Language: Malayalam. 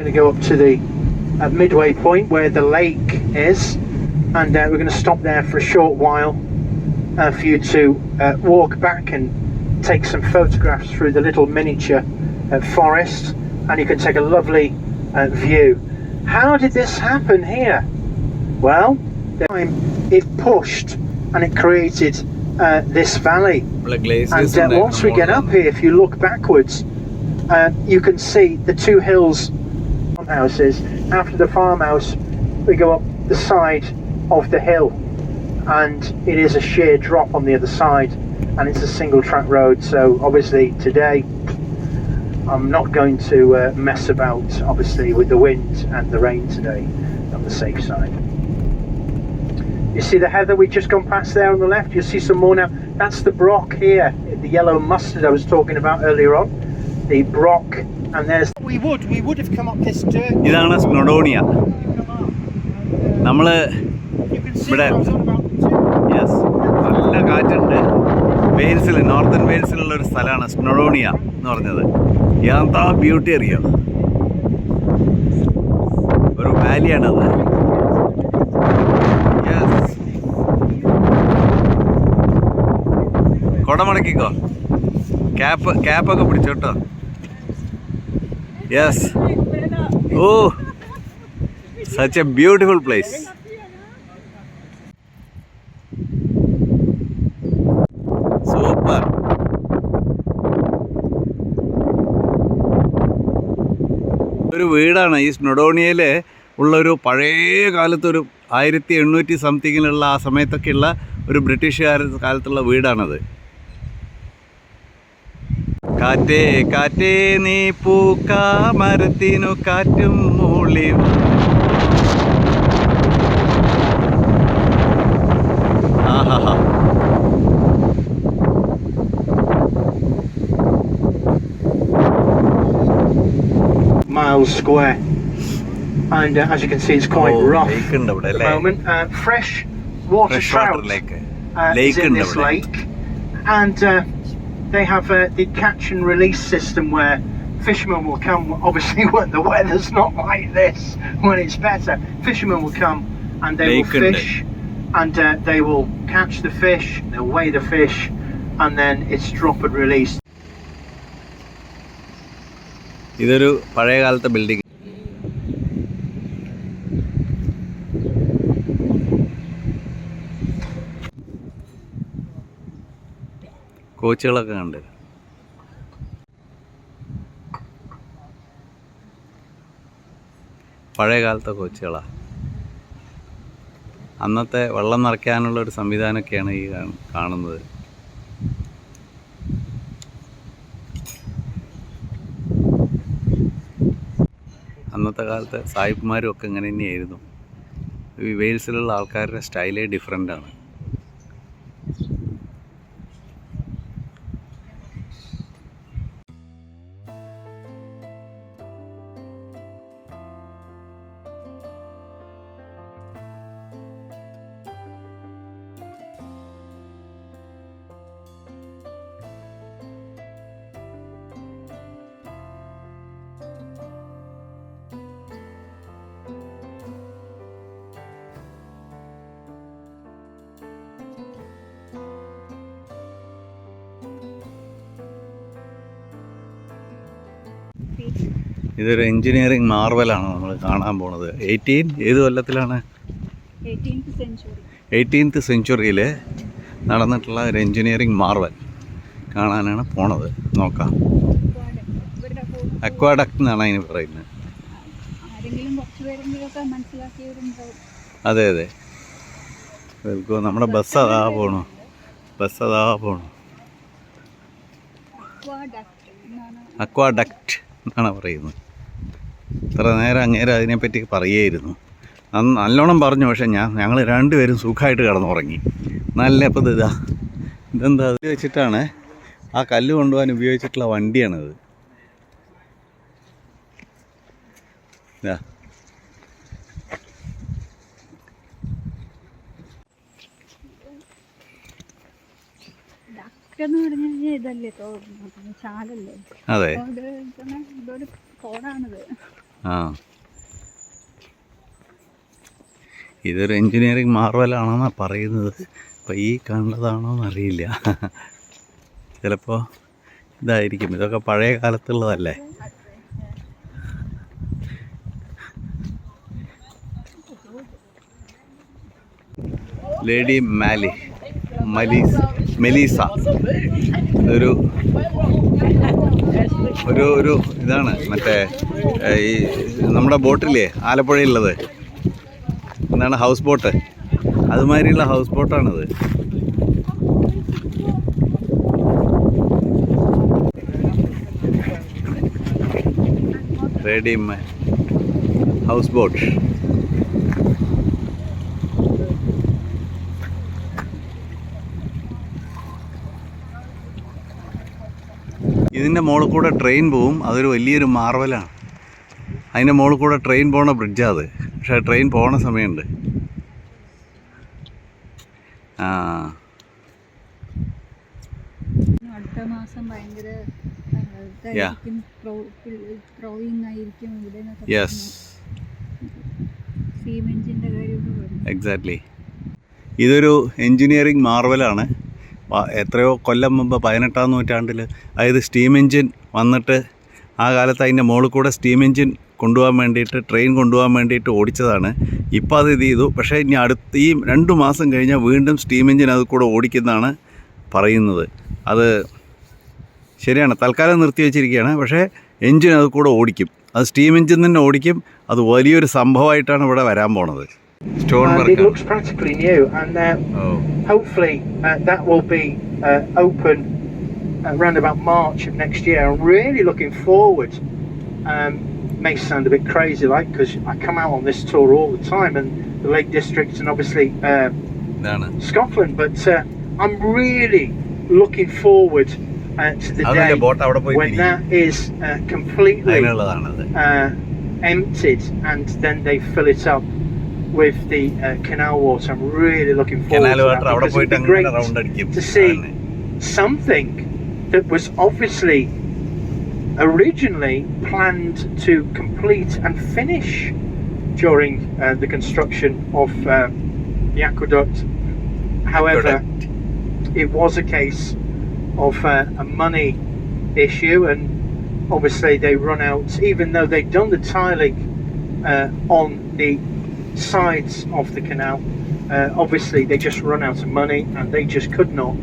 Going to go up to the midway point where the lake is, and we're going to stop there for a short while for you to walk back and take some photographs through the little miniature forest, and you can take a lovely view. How did this happen here? Well, the time it pushed and it created this valley. And once we get up here, if you look backwards, you can see the two hills farmhouses. After the farmhouse, we go up the side of the hill, and it is a sheer drop on the other side, and it's a single track road. So obviously today I'm not going to mess about obviously with the wind and the rain today, on the safe side. You see the heather we've just gone past there on the left? You'll see some more now. That's the brock here, the yellow mustard I was talking about earlier on. The brock, and there's... We would have come up this dirt. ഇതാണ് സ്നോഡോണിയ. നമ്മള് ഇവിടെ യെസ് നല്ല കാറ്റുണ്ട്. വെയിൽസിൽ, നോർത്തേൺ വെയിൽസിലുള്ള ഒരു സ്ഥലമാണ് സ്നോഡോണിയ എന്ന് പറഞ്ഞത്. എന്താ ബ്യൂട്ടി അറിയോ, ഒരു വാലിയാണത്. യെസ്, കൊടമടക്കിക്കോ, ക്യാപ്പൊക്കെ പിടിച്ചോട്ടോ. Yes, oh such a beautiful place. Super. ഒരു വീടാണ് ഈ സ്നോഡോണിയയിൽ ഉള്ളൊരു പഴയ കാലത്തൊരു 1800 സംതിങ്ങിലുള്ള ആ സമയത്തൊക്കെയുള്ള ഒരു ബ്രിട്ടീഷുകാർ കാലത്തുള്ള വീടാണത്. കാറ്റേ കാറ്റേ നീ പൂക്കാ മരത്തിനു കാറ്റും മൂളിയും. Miles square, and as you can see, it's quite rough at the moment. Fresh water trout is in this lake, and they have the catch and release system where fishermen will come. Obviously, when the weather's not like this, when it's better, fishermen will come and they will fish, and they will catch the fish, they'll weigh the fish, and then it's drop and release. ഇതൊരു പഴയ കാലത്തെ ബിൽഡിംഗ്. കോച്ചുകളൊക്കെ കണ്ട്. പഴയ കാലത്തെ കോച്ചുകളാണ്. അന്നത്തെ വെള്ളം നിറയ്ക്കാനുള്ളൊരു സംവിധാനമൊക്കെയാണ് ഈ കാണുന്നത്. അന്നത്തെ കാലത്തെ സായിപ്പുമാരും ഒക്കെ ഇങ്ങനെ തന്നെയായിരുന്നു. ഈ വെയിൽസിലുള്ള ആൾക്കാരുടെ സ്റ്റൈലേ ഡിഫറെൻ്റാണ്. ഇതൊരു എൻജിനീയറിംഗ് മാർവലാണ് നമ്മൾ കാണാൻ പോണത്. ഏത് കൊല്ലത്തിലാണ്? 18th സെഞ്ച്വറിയിൽ നടന്നിട്ടുള്ള ഒരു എൻജിനീയറിംഗ് മാർവൽ കാണാനാണ് പോണത്. നോക്കാം. അക്വാഡക്ട് എന്നാണ് അതിന് പറയുന്നത്. അതെ അതെ, നമ്മുടെ ബസ് അതാ പോണു. അക്വാഡക്ട് എന്നാണ് പറയുന്നത്. ഇത്ര നേരം അങ്ങേരം അതിനെപ്പറ്റി പറയുമായിരുന്നു. നല്ലോണം പറഞ്ഞു. പക്ഷേ ഞങ്ങൾ രണ്ടുപേരും സുഖമായിട്ട് കിടന്നുറങ്ങി. നല്ല ഇപ്പം ഇതെന്താ അത് വെച്ചിട്ടാണ് ആ കല്ല് കൊണ്ടുപോകാൻ ഉപയോഗിച്ചിട്ടുള്ള വണ്ടിയാണിത്. ഇതാ അതെ, ആ, ഇതൊരു എൻജിനീയറിങ് മാർവലാണെന്നാണ് പറയുന്നത്. അപ്പോൾ ഈ കണ്ടതാണോ എന്നറിയില്ല. ചിലപ്പോൾ ഇതായിരിക്കും. ഇതൊക്കെ പഴയ കാലത്തുള്ളതല്ലേ. ലേഡി മെലീസ ഒരു ഒരു ഇതാണ് മറ്റേ ഈ നമ്മുടെ ബോട്ടില്ലേ ആലപ്പുഴയിലുള്ളത്, എന്താണ് ഹൗസ് ബോട്ട്, അതുമാതിരിയുള്ള ഹൗസ് ബോട്ടാണിത്. Ready house boat. ഇതിൻ്റെ മുകളിൽ കൂടെ ട്രെയിൻ പോവും. അതൊരു വലിയൊരു മാർവലാണ്. അതിൻ്റെ മുകളിൽ കൂടെ ട്രെയിൻ പോണ ബ്രിഡ്ജാണ് അത്. പക്ഷേ ട്രെയിൻ പോണ സമയമുണ്ട്. ആ, അടുത്ത മാസം ഭയങ്കര യെസ്, കാര്യം എക്സാക്ട്ലി. ഇതൊരു എൻജിനീയറിങ് മാർവലാണ്. എത്രയോ കൊല്ലം മുമ്പ് 18-ാം നൂറ്റാണ്ടിൽ, അതായത് സ്റ്റീം എൻജിൻ വന്നിട്ട് ആ കാലത്ത് അതിൻ്റെ മുകളിൽ കൂടെ സ്റ്റീം എൻജിൻ കൊണ്ടുപോകാൻ വേണ്ടിയിട്ട്, ട്രെയിൻ കൊണ്ടുപോകാൻ വേണ്ടിയിട്ട് ഓടിച്ചതാണ്. ഇപ്പോൾ അത് ഇത് ചെയ്തു. പക്ഷേ ഇനി ഈ 2 മാസം കഴിഞ്ഞാൽ വീണ്ടും സ്റ്റീം എൻജിൻ അത് കൂടെ ഓടിക്കുന്നതാണ് പറയുന്നത്. അത് ശരിയാണ്, തൽക്കാലം നിർത്തി വെച്ചിരിക്കുകയാണ്. പക്ഷേ എൻജിൻ അത് കൂടെ ഓടിക്കും. അത് സ്റ്റീം എൻജിൻ തന്നെ ഓടിക്കും. അത് വലിയൊരു സംഭവമായിട്ടാണ് ഇവിടെ വരാൻ പോണത്. It looks practically new, and hopefully that will be open around about March of next year. I'm really looking forward. May sound a bit crazy, like, because I come out on this tour all the time, and the Lake District, and obviously Scotland. But I'm really looking forward to the day when that is completely emptied, and then they fill it up with the canal water. I'm really looking forward to that, because it would be great to see something that was obviously originally planned to complete and finish during the construction of the aqueduct. However, it was a case of a money issue, and obviously they run out, even though they'd done the tiling on the sides of the canal. Obviously they just run out of money, and they just could not